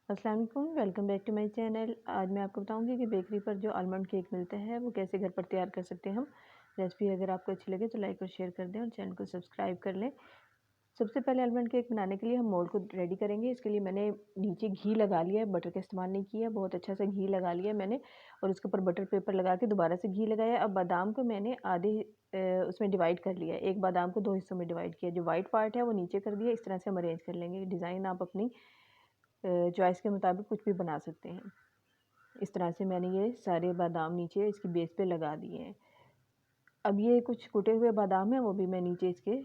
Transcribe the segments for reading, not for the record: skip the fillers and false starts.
अस्सलाम वालेकुम, welcome back to my channel. आज मैं आपको बताऊंगी कि बेकरी पर जो आलमंड केक मिलता है वो कैसे घर पर तैयार कर सकते हैं हम। रेसिपी अगर आपको अच्छी लगे तो लाइक और शेयर कर दें और चैनल को सब्सक्राइब कर लें। सबसे पहले आलमंड केक बनाने के लिए हम मोल्ड को रेडी करेंगे। इसके लिए मैंने नीचे घी लगा लिया है, बटर का इस्तेमाल नहीं किया। बहुत अच्छा सा घी लगा लिया है मैंने और उसके ऊपर बटर पेपर लगा के दोबारा से घी लगाया। अब बादाम को मैंने आधे उसमें डिवाइड कर लिया है। एक बादाम को 2 हिस्सों में डिवाइड किया। जो वाइट पार्ट है वो नीचे कर दिया। इस तरह से हम अरेंज कर लेंगे। डिज़ाइन आप अपनी चॉइस के मुताबिक कुछ भी बना सकते हैं। इस तरह से मैंने ये सारे बादाम नीचे इसकी बेस पे लगा दिए हैं। अब ये कुछ कुटे हुए बादाम हैं वो भी मैं नीचे इसके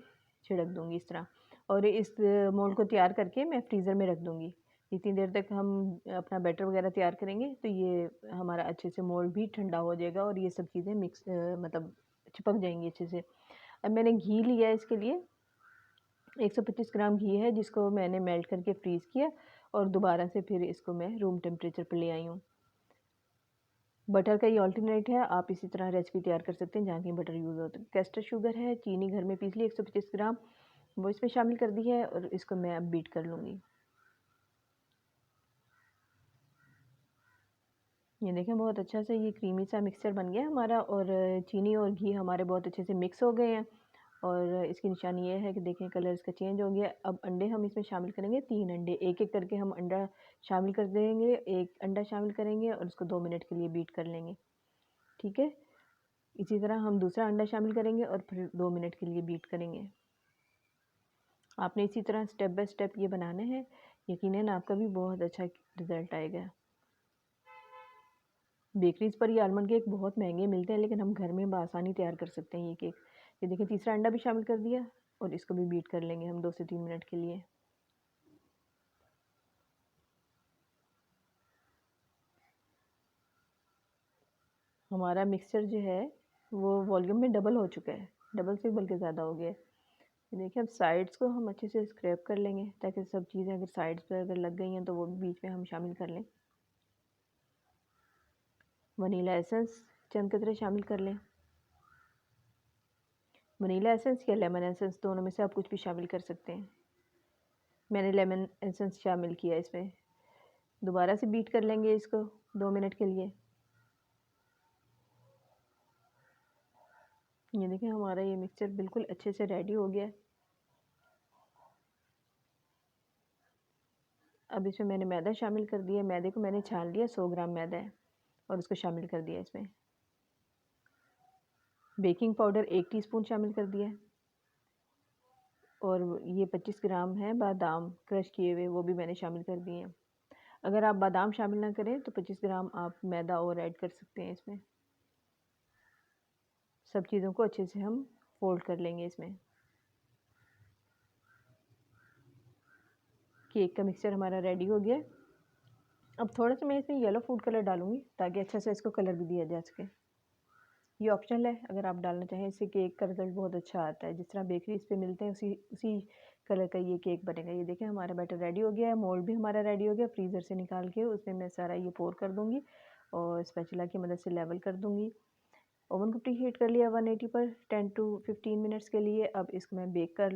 छिड़क दूंगी इस तरह। और इस मोल्ड को तैयार करके मैं फ्रीज़र में रख दूंगी। इतनी देर तक हम अपना बैटर वगैरह तैयार करेंगे तो ये हमारा अच्छे से मोल्ड भी ठंडा हो जाएगा और ये सब चीज़ें मिक्स मतलब चिपक जाएंगी अच्छे से। अब मैंने घी लिया है इसके लिए। 125 ग्राम घी है जिसको मैंने मेल्ट करके फ्रीज़ किया और दोबारा से फिर इसको मैं रूम टेम्परेचर पर ले आई हूँ। बटर का ये ऑल्टरनेट है, आप इसी तरह रेसिपी तैयार कर सकते हैं जहाँ कहीं बटर यूज़ होता है। कैस्टर शुगर है, चीनी घर में पीस ली 125 ग्राम, वो इसमें शामिल कर दी है और इसको मैं अब बीट कर लूँगी। ये देखें बहुत अच्छा से ये क्रीमी सा मिक्सचर बन गया हमारा और चीनी और घी हमारे बहुत अच्छे से मिक्स हो गए हैं। और इसकी निशानी ये है कि देखें कलर इसका चेंज हो गया। अब अंडे हम इसमें शामिल करेंगे, 3 अंडे एक-एक करके हम अंडा शामिल कर देंगे। एक अंडा शामिल करेंगे और उसको 2 मिनट के लिए बीट कर लेंगे। ठीक है, इसी तरह हम दूसरा अंडा शामिल करेंगे और फिर 2 मिनट के लिए बीट करेंगे। आपने इसी तरह स्टेप बाय स्टेप ये बनाना है, यकीनन आपका भी बहुत अच्छा रिज़ल्ट आएगा। बेकरीज़ पर ये आलमंड केक बहुत महंगे मिलते हैं लेकिन हम घर में बआसानी तैयार कर सकते हैं ये केक। ये देखिए तीसरा अंडा भी शामिल कर दिया और इसको भी बीट कर लेंगे हम 2 से 3 मिनट के लिए। हमारा मिक्सचर जो है वो वॉल्यूम में डबल हो चुका है, डबल से बल्कि ज़्यादा हो गया है। ये देखिए अब साइड्स को हम अच्छे से स्क्रैप कर लेंगे ताकि सब चीज़ें अगर साइड्स पर अगर लग गई हैं तो वो भी बीच में हम शामिल कर लें। वनीला एसेंस चंद कतरे शामिल कर लें। वनीला एसेंस या लेमन एसेंस दोनों में से आप कुछ भी शामिल कर सकते हैं। मैंने लेमन एसेंस शामिल किया इसमें। दोबारा से बीट कर लेंगे इसको 2 मिनट के लिए। ये देखिए हमारा ये मिक्सचर बिल्कुल अच्छे से रेडी हो गया है। अब इसमें मैंने मैदा शामिल कर दिया। मैदे को मैंने छान लिया, 100 ग्राम मैदा है और उसको शामिल कर दिया इसमें। बेकिंग पाउडर 1 टीस्पून शामिल कर दिया है और ये 25 ग्राम है बादाम क्रश किए हुए, वो भी मैंने शामिल कर दिए हैं। अगर आप बादाम शामिल ना करें तो 25 ग्राम आप मैदा और ऐड कर सकते हैं इसमें। सब चीज़ों को अच्छे से हम फोल्ड कर लेंगे इसमें। केक का मिक्सचर हमारा रेडी हो गया। अब थोड़ा सा मैं इसमें येलो फूड कलर डालूंगी ताकि अच्छा से इसको कलर भी दिया जा सके। ये ऑप्शनल है, अगर आप डालना चाहें। इससे केक का रिज़ल्ट बहुत अच्छा आता है। जिस तरह बेकरीज पे मिलते हैं उसी उसी कलर का ये केक बनेगा। ये देखें हमारा बैटर रेडी हो गया है। मोल्ड भी हमारा रेडी हो गया। फ्रीज़र से निकाल के उसमें मैं सारा ये पोर कर दूँगी और स्पैचुला की मदद से लेवल कर दूँगी। ओवन को प्री हीट कर लिया 180 पर 10 टू 15 मिनट्स के लिए। अब इसको मैं बेक कर